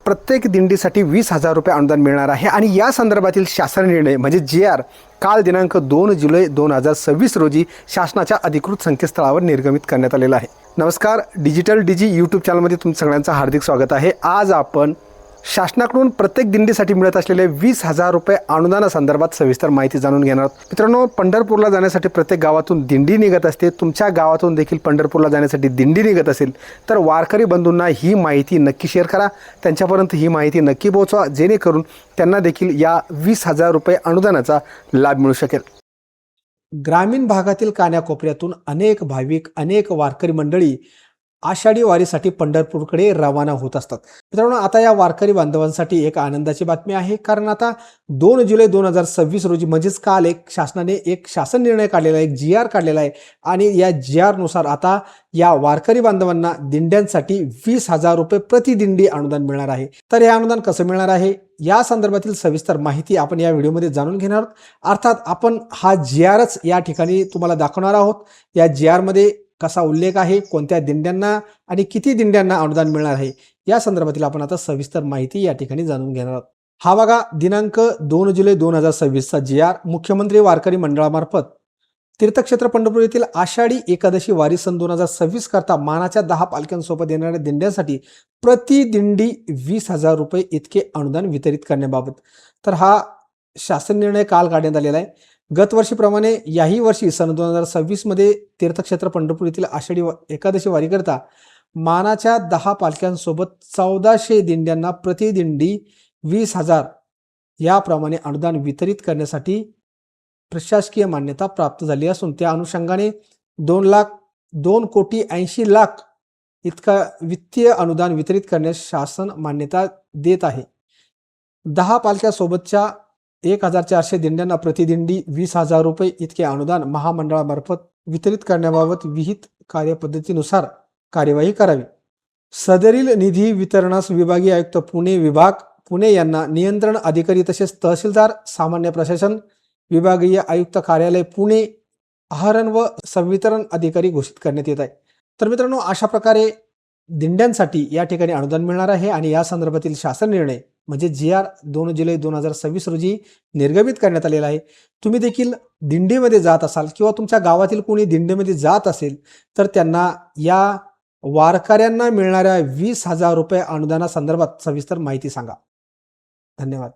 प्रत्येक दिंडीसाठी 20,000 रुपये अनुदान मिळणार आहे आणि या संदर्भातील शासन निर्णय म्हणजे JR काल दिनांक 2 जुलै 2026 रोजी शासनाच्या अधिकृत संकेतस्थळावर निर्गमित करण्यात आलेला आहे। नमस्कार, डिजिटल डीजी यूट्यूब चॅनलमध्ये तुमचं सगळ्यांचं हार्दिक स्वागत आहे। आज आपण शासनाकडून प्रत्येक दिंडीसाठी मिळत असलेले 20,000 रुपये अनुदानासंदर्भात सविस्तर माहिती जाणून घेणार आहोत। मित्रांनो, पंढरपूरला जाण्यासाठी प्रत्येक गावातून दिंडी निघत असते। तुमच्या गावातून देखील पंढरपूरला जाण्यासाठी दिंडी निघत असेल तर वारकरी बंधूंना ही माहिती नक्की शेअर करा, त्यांच्यापर्यंत ही माहिती नक्की पोहोचवा, जेणेकरून त्यांना देखील या 20,000 रुपये अनुदानाचा लाभ मिळू शकेल। ग्रामीण भागातील कानाकोपऱ्यातून अनेक भाविक, अनेक वारकरी मंडळी आषाढी वारीसाठी पंढरपूरकडे रवाना होत असतात। मित्रांनो, आता या वारकरी बांधवांसाठी एक आनंदाची बातमी आहे, कारण आता 2 जुलै 2026 रोजी म्हणजेच काल शासनाने एक शासन निर्णय काढलेला आहे, एक JR काढलेला आहे आणि या JR नुसार आता या वारकरी बांधवांना दिंड्यांसाठी 20,000 रुपये प्रति दिंडी अनुदान मिळणार आहे। तर हे अनुदान कसं मिळणार आहे या संदर्भातील सविस्तर माहिती आपण या व्हिडिओमध्ये जाणून घेणार आहोत। अर्थात आपण हा JRच या ठिकाणी तुम्हाला दाखवणार आहोत। या JR मध्ये कसा उल्लेख आहे, कोणत्या दिंड्यांना आणि किती दिंड्यांना अनुदान मिळणार आहे या संदर्भातील आपण आता सविस्तर माहिती या ठिकाणी जाणून घेणार आहोत। हा बघा, दिनांक 2 जुलै 2026 चा JR मुख्यमंत्री वारकरी मंडळामार्फत तीर्थक्षेत्र पंढरपूर येथील आषाढी एकादशी वारी सन 2026 करता मानाच्या 10 पालख्यांसोबत येणाऱ्या दिंड्यांसाठी प्रति दिंडी 20,000 रुपये इतके अनुदान वितरित करण्याबाबत तर हा शासन निर्णय काल काढण्यात आलेला आहे। गतवर्षीप्रमाणे याही वर्षी सन 2026 मध्ये तीर्थक्षेत्र पंढरपूर येथील आषाढी एकादशी वारीकरता मानाच्या 10 पालख्यांसोबत 1400 दिंड्यांना प्रति दिंडी 20,000 याप्रमाणे अनुदान वितरित करण्यासाठी प्रशासकीय मान्यता प्राप्त झाली असून त्या अनुषंगाने 2,80,00,000 इतका वित्तीय अनुदान वितरित करण्यास शासन मान्यता देत आहे। 10 पालख्यासोबतच्या 1,400 दिंड्यांना प्रतिदिंडी 20,000 रुपये इतके अनुदान महामंडळामार्फत वितरित करण्याबाबत विहित कार्यपद्धतीनुसार कार्यवाही करावी। सदरील निधी वितरणास विभागीय आयुक्त पुणे यांना नियंत्रण अधिकारी तसेच तहसीलदार, सामान्य प्रशासन विभागीय आयुक्त कार्यालय पुणे, आहरण व संवितरण अधिकारी घोषित करण्यात येत आहे। तर मित्रांनो, अशा प्रकारे दिंड्यांसाठी या ठिकाणी अनुदान मिळणार आहे आणि या संदर्भातील शासन निर्णय म्हणजे JR 2 जुलै 2026 रोजी निर्गमित करण्यात आलेला आहे। तुम्ही देखील दिंडीमध्ये जात असाल किंवा तुमच्या गावातील कोणी दिंडीमध्ये जात असेल तर त्यांना या वारकऱ्यांना मिळणाऱ्या 20,000 रुपये अनुदानासंदर्भात सविस्तर माहिती सांगा। धन्यवाद।